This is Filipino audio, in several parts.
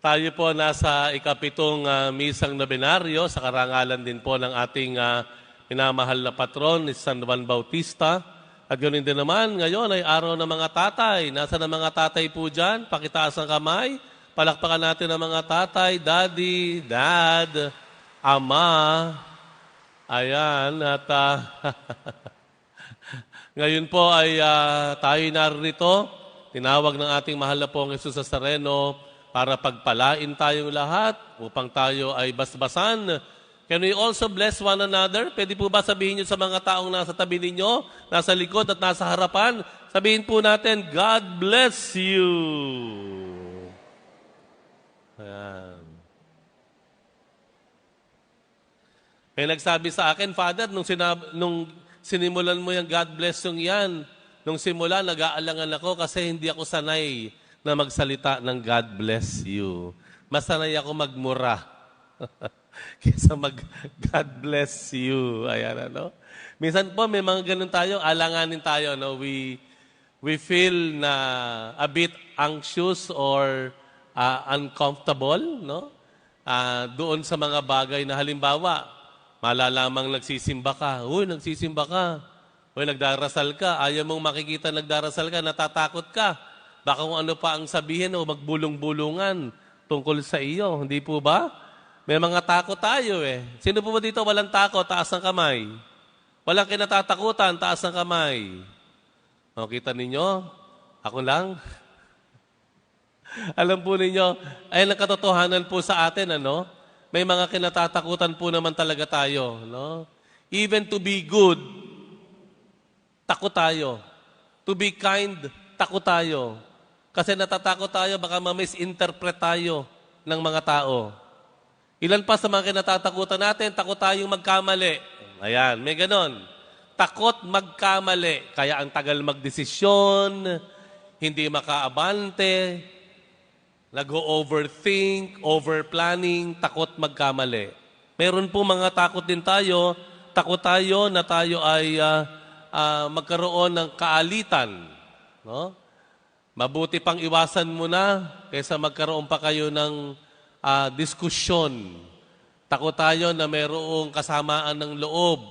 Tayo po nasa ikapitong misang nobinaryo sa karangalan din po ng ating minamahal na patron, ni San Juan Bautista. At ganoon din naman, ngayon ay araw ng mga tatay. Nasa ng mga tatay po dyan? Pakitaas ang kamay. Palakpakan natin ang mga tatay, daddy, dad, ama. Ayan, at ngayon po ay tayo narito. Tinawag ng ating mahal na pong Jesus Nazareno para pagpalain tayong lahat upang tayo ay basbasan. Can we also bless one another? Pwede po ba sabihin nyo sa mga taong nasa tabi ninyo, nasa likod at nasa harapan? Sabihin po natin, God bless you. Ayan. May nagsabi sa akin, Father, nung sinimulan mo yung God bless yung yan, nung simula, nag-aalangan ako kasi hindi ako sanay na magsalita ng God bless you. Mas sanay ako magmura. Kaysa God bless you. Ayan, ano? Minsan po, may mga ganun tayo, alanganin tayo, no? We feel na a bit anxious or uncomfortable, no? Doon sa mga bagay na halimbawa, malalamang nagsisimba ka. Uy, nagsisimba ka. Uy, nagdarasal ka. Ayaw mong makikita nagdarasal ka, natatakot ka. Baka kung ano pa ang sabihin o magbulong-bulungan tungkol sa iyo. Hindi po ba? May mga takot tayo eh. Sino po ba dito walang takot? Taas ang kamay. Walang kinatatakutan, taas ang kamay. O, kita ninyo? Ako lang? Alam po ninyo, ay ang katotohanan po sa atin, ano? May mga kinatatakutan po naman talaga tayo, no? Even to be good, takot tayo. To be kind, takot tayo. Kasi natatakot tayo, baka ma-misinterpret tayo ng mga tao. Ilan pa sa mga kinatatakutan natin, takot tayong magkamali. Ayan, may ganon. Takot magkamali. Kaya ang tagal magdesisyon, hindi makaabante, nag-overthink, overplanning, takot magkamali. Meron po mga takot din tayo. Takot tayo na tayo ay magkaroon ng kaalitan. No? Mabuti pang iwasan mo na kaysa magkaroon pa kayo ng diskusyon. Takot tayo na mayroong kasamaan ng loob.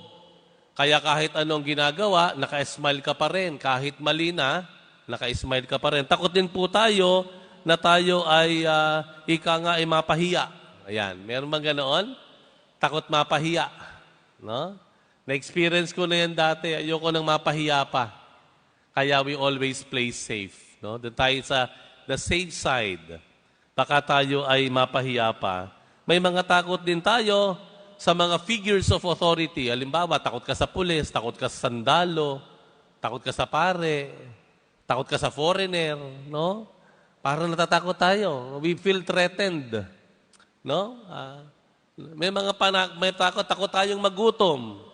Kaya kahit anong ginagawa, naka-smile ka pa rin. Kahit mali na, naka-smile ka pa rin. Takot din po tayo na tayo ay ika nga ay mapahiya. Ayan, meron bang ganoon? Takot mapahiya. No? Na-experience ko na yan dati. Ayoko nang mapahiya pa. Kaya we always play safe. No? Doon tayo sa the safe side. Baka tayo ay mapahiya pa. May mga takot din tayo sa mga figures of authority. Halimbawa, takot ka sa pulis, takot ka sa sandalo, takot ka sa pare, takot ka sa foreigner, no? Parang natatakot tayo. We feel threatened. No? May takot tayong magutom.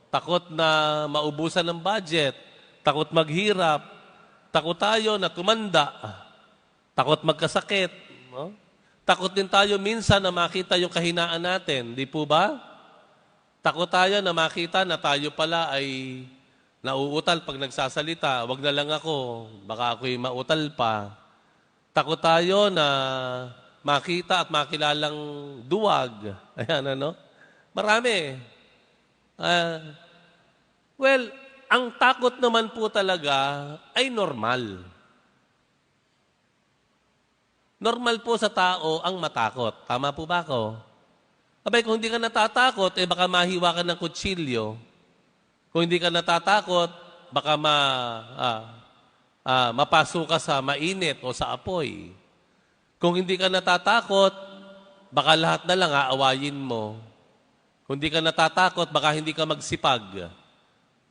Takot na maubusan ng budget. Takot maghirap. Takot tayo na tumanda. Takot magkasakit. No? Takot din tayo minsan na makita yung kahinaan natin. Di po ba? Takot tayo na makita na tayo pala ay nauutal pag nagsasalita. Wag na lang ako. Baka ako'y mautal pa. Takot tayo na makita at makilalang duwag. Ayan, ano? Marami. Well, ang takot naman po talaga ay normal. Normal po sa tao ang matakot. Tama po ba ako? Abay, kung hindi ka natatakot, baka mahiwa ka ng kutsilyo. Kung hindi ka natatakot, baka mapasok ka sa mainit o sa apoy. Kung hindi ka natatakot, baka lahat na lang aawayin mo. Kung hindi ka natatakot, baka hindi ka magsipag.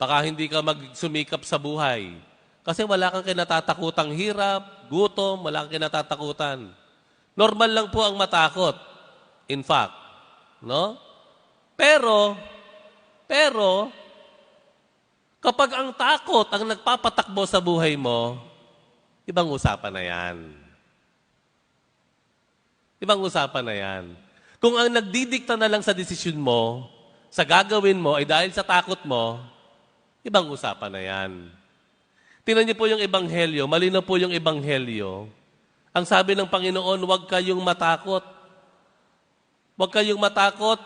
Baka hindi ka magsumikap sa buhay. Kasi wala kang kinatatakutang hirap, gutom, wala kang kinatatakutan. Normal lang po ang matakot. In fact, no? Pero, kapag ang takot ang nagpapatakbo sa buhay mo, ibang usapan na yan. Ibang usapan na yan. Kung ang nagdidikta na lang sa desisyon mo, sa gagawin mo ay dahil sa takot mo, ibang usapan na yan. Tingnan niyo po yung ebanghelyo, malinaw po yung ebanghelyo. Ang sabi ng Panginoon, huwag kayong matakot. Huwag kayong matakot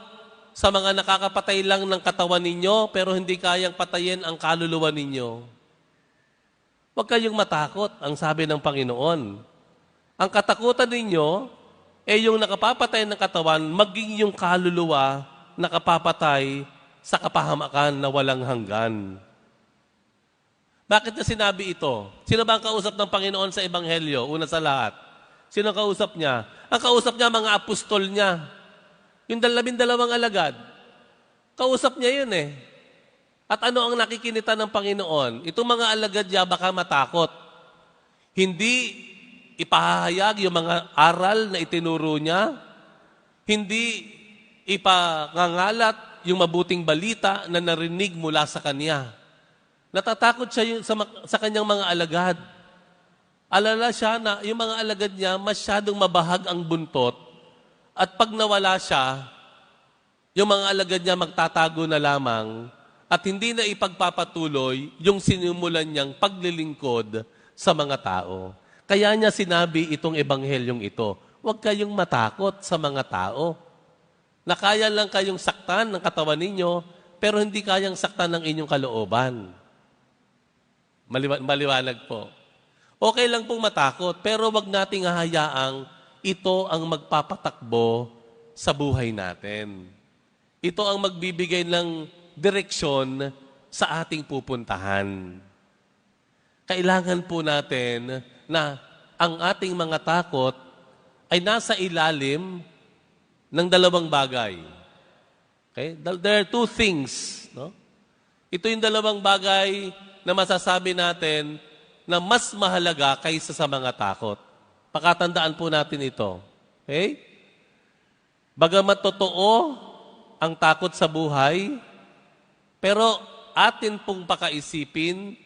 sa mga nakakapatay lang ng katawan ninyo, pero hindi kayang patayin ang kaluluwa ninyo. Huwag kayong matakot, ang sabi ng Panginoon. Ang katakutan ninyo, yung nakapapatay ng katawan, maging yung kaluluwa nakapapatay sa kapahamakan na walang hanggan. Bakit niya sinabi ito? Sino ba ang kausap ng Panginoon sa Ebanghelyo? Una sa lahat. Sino ang kausap niya? Ang kausap niya, mga apostol niya. Yung 12 alagad. Kausap niya yun eh. At ano ang nakikinita ng Panginoon? Itong mga alagad niya baka matakot. Hindi ipahahayag yung mga aral na itinuro niya. Hindi ipangangalat yung mabuting balita na narinig mula sa kanya. Natatakot siya sa kanyang mga alagad. Alala siya na yung mga alagad niya masyadong mabahag ang buntot at pag nawala siya, yung mga alagad niya magtatago na lamang at hindi na ipagpapatuloy yung sinimulan niyang paglilingkod sa mga tao. Kaya niya sinabi itong ebanghelyong ito, huwag kayong matakot sa mga tao. Na kaya lang kayong saktan ng katawan ninyo, pero hindi kayang saktan ng inyong kalooban. Maliwanag po. Okay lang pong matakot, pero wag nating hahayaang ito ang magpapatakbo sa buhay natin. Ito ang magbibigay ng direksyon sa ating pupuntahan. Kailangan po natin na ang ating mga takot ay nasa ilalim ng dalawang bagay. Okay? There are two things. No? Ito yung dalawang bagay na masasabi natin na mas mahalaga kaysa sa mga takot. Pakatandaan po natin ito. Okay? Bagamat totoo ang takot sa buhay, pero atin pong pakaisipin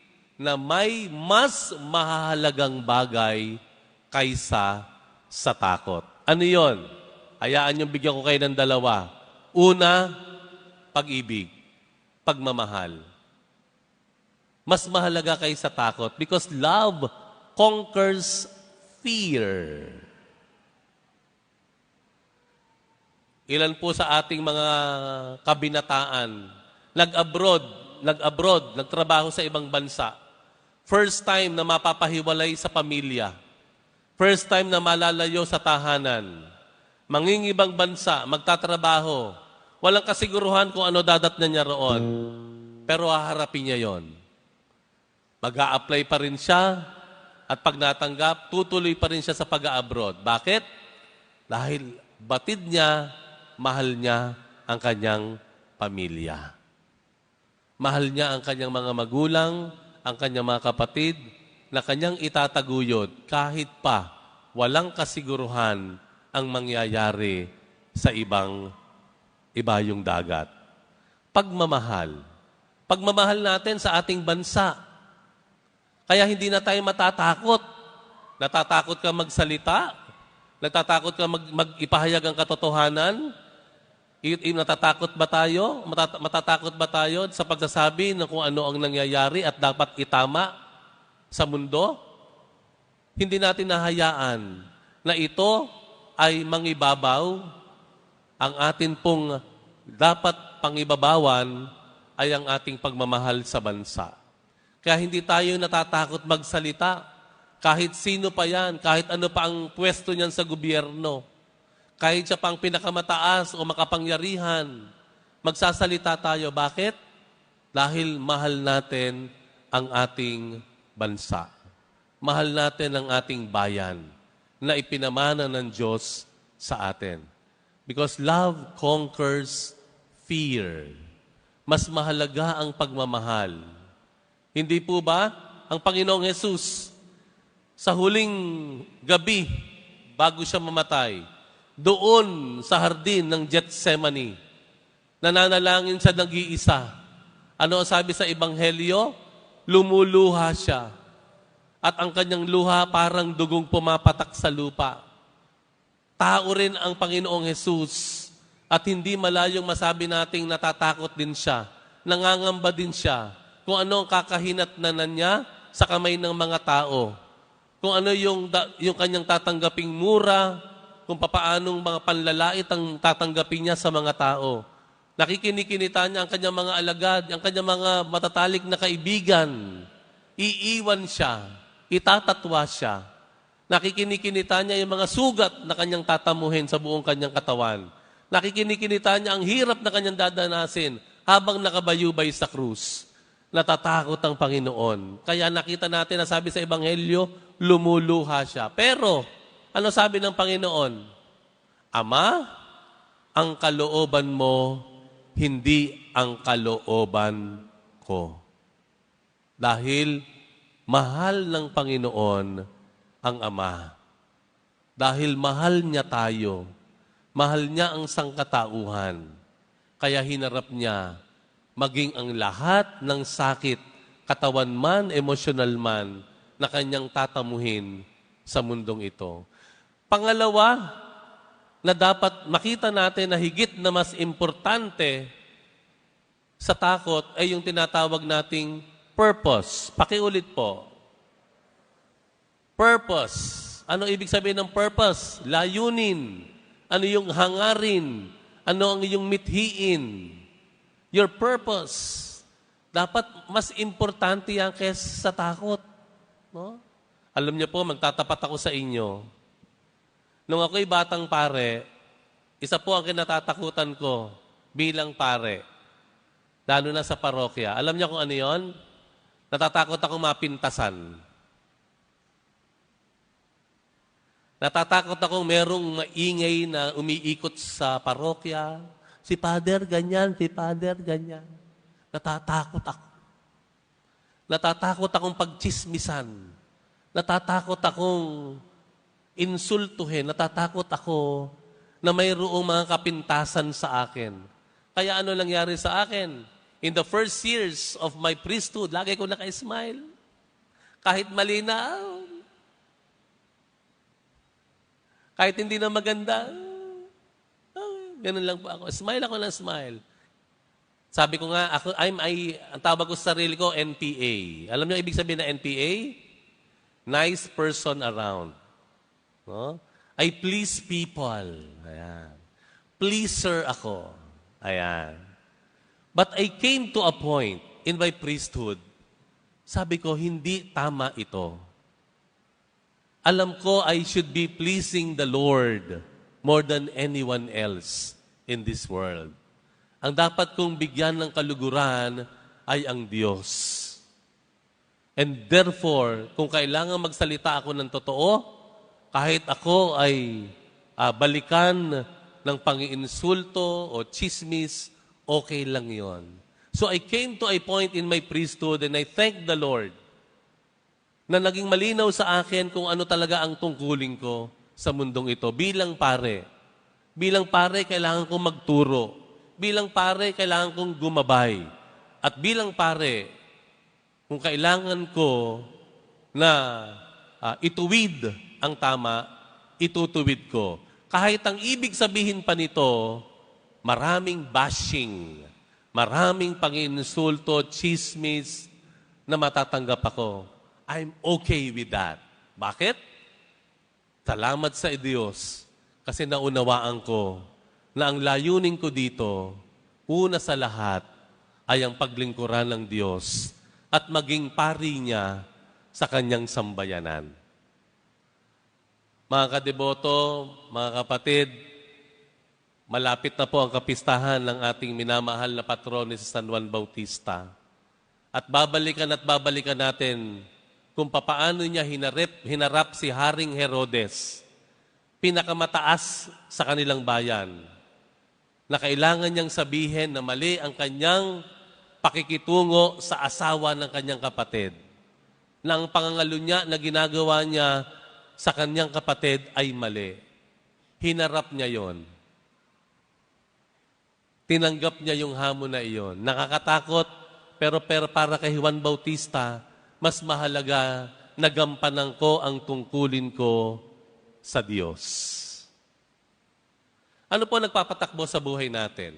na may mas mahalagang bagay kaysa sa takot. Ano yon? Hayaan niyong bigyan ko kayo ng dalawa. Una, pag-ibig, pagmamahal. Mas mahalaga kaysa takot because love conquers fear. Ilan po sa ating mga kabinataan nag-abroad, nagtrabaho sa ibang bansa. First time na mapapahiwalay sa pamilya. First time na malalayo sa tahanan. Mangingibang bansa, magtatrabaho. Walang kasiguruhan kung ano dadatnan niya roon. Pero haharapin niya yon. Mag-a-apply pa rin siya at pag natanggap, tutuloy pa rin siya sa pag-a-abroad. Bakit? Dahil batid niya, mahal niya ang kanyang pamilya. Mahal niya ang kanyang mga magulang, ang kanyang mga kapatid, na kanyang itataguyod kahit pa walang kasiguruhan ang mangyayari sa iba yung dagat. Pagmamahal. Pagmamahal natin sa ating bansa. Kaya hindi na tayo matatakot. Natatakot ka magsalita? Natatakot ka mag-ipahayag ang katotohanan? Natatakot ba tayo? Matatakot ba tayo sa pagsasabi na kung ano ang nangyayari at dapat itama sa mundo? Hindi natin nahayaan na ito ay mangibabaw. Ang atin pong dapat pangibabawan ay ang ating pagmamahal sa bansa. Kaya hindi tayo natatakot magsalita. Kahit sino pa yan, kahit ano pa ang pwesto niyan sa gobyerno, kahit siya pang pinakamataas o makapangyarihan, magsasalita tayo. Bakit? Dahil mahal natin ang ating bansa. Mahal natin ang ating bayan na ipinamana ng Diyos sa atin. Because love conquers fear. Mas mahalaga ang pagmamahal. Hindi po ba ang Panginoong Jesus sa huling gabi bago siya mamatay, doon sa hardin ng Gethsemane, nananalangin siya nag-iisa. Ano ang sabi sa Ebanghelyo? Lumuluha siya. At ang kanyang luha parang dugong pumapatak sa lupa. Tao rin ang Panginoong Jesus at hindi malayong masabi nating natatakot din siya, nangangamba din siya kung ano ang kakahinatnanan niya sa kamay ng mga tao. kung ano yung kanyang tatanggaping mura, kung papaanong mga panlalait ang tatanggapin niya sa mga tao. Nakikinikinita niya ang kanyang mga alagad, ang kanyang mga matatalik na kaibigan. Iiwan siya, itatatwa siya. Nakikinikinita niya yung mga sugat na kanyang tatamuhin sa buong kanyang katawan. Nakikinikinita niya ang hirap na kanyang dadanasin habang nakabayubay sa krus. Natatakot ang Panginoon. Kaya nakita natin na sabi sa Ebanghelyo, lumuluha siya. Pero, ano sabi ng Panginoon? Ama, ang kalooban mo, hindi ang kalooban ko. Dahil mahal ng Panginoon ang Ama. Dahil mahal niya tayo. Mahal niya ang sangkatauhan. Kaya hinarap niya maging ang lahat ng sakit, katawan man, emosyonal man, na kanyang tatamuhin sa mundong ito. Pangalawa, na dapat makita natin na higit na mas importante sa takot ay yung tinatawag nating purpose. Pakiulit po. Purpose. Ano ibig sabihin ng purpose? Layunin. Ano yung hangarin? Ano ang iyong mithiin? Your purpose. Dapat mas importante yan kaysa sa takot. No? Alam niyo po, magtatapat ako sa inyo. Nung ako'y batang pare, isa po ang kinatatakutan ko bilang pare. Lalo na sa parokya. Alam niyo kung ano yon? Natatakot akong mapintasan. Natatakot akong merong maingay na umiikot sa parokya. Si Father ganyan, si Father ganyan. Natatakot ako. Natatakot akong pagchismisan. Natatakot akong insultuhin. Natatakot ako na mayroong mga kapintasan sa akin. Kaya ano nangyari sa akin? In the first years of my priesthood, lagi ko naka-smile. Kahit malinaw. Kahit hindi na maganda. Ganun lang po ako. Smile ako ng smile. Sabi ko nga, ang tawag ko sa sarili ko, NPA. Alam niyo ibig sabihin na NPA? Nice person around. No? I please people. Ayan. Pleaser ako. Ayan. But I came to a point in my priesthood, sabi ko, hindi tama ito. Alam ko I should be pleasing the Lord more than anyone else in this world. Ang dapat kong bigyan ng kaluguran ay ang Diyos. And therefore, kung kailangan magsalita ako ng totoo, kahit ako ay balikan ng pangiinsulto o chismis, okay lang yon. So I came to a point in my priesthood and I thank the Lord na naging malinaw sa akin kung ano talaga ang tungkulin ko sa mundong ito. Bilang pare, kailangan kong magturo. Bilang pare, kailangan kong gumabay. At bilang pare, kung kailangan ko na ituwid ang tama, itutuwid ko. Kahit ang ibig sabihin pa nito, maraming bashing, maraming panginsulto, chismis na matatanggap ako. I'm okay with that. Bakit? Salamat sa Diyos kasi naunawaan ko na ang layunin ko dito, una sa lahat, ay ang paglingkuran ng Diyos at maging pari niya sa kanyang sambayanan. Mga kadeboto, mga kapatid, malapit na po ang kapistahan ng ating minamahal na patron ni San Juan Bautista. At babalikan natin kung papaano niya hinarap si Haring Herodes, pinakamataas sa kanilang bayan, na kailangan niyang sabihin na mali ang kanyang pakikitungo sa asawa ng kanyang kapatid. Na ang pangangalunya na ginagawa niya sa kanyang kapatid ay mali. Hinarap niya yon. Tinanggap niya yung hamon na iyon. Nakakatakot, pero para kay Juan Bautista, mas mahalaga na gampanan ko ang tungkulin ko sa Diyos. Ano po nagpapatakbo sa buhay natin?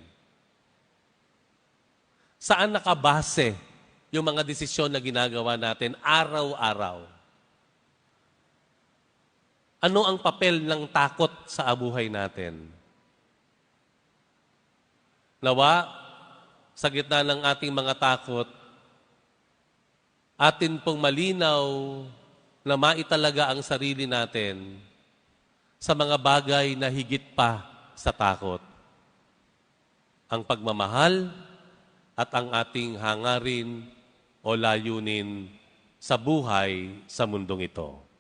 Saan nakabase yung mga desisyon na ginagawa natin araw-araw? Ano ang papel ng takot sa buhay natin? Nawa, sa gitna ng ating mga takot, atin pong malinaw na maitalaga ang sarili natin sa mga bagay na higit pa sa takot. Ang pagmamahal at ang ating hangarin o layunin sa buhay sa mundong ito.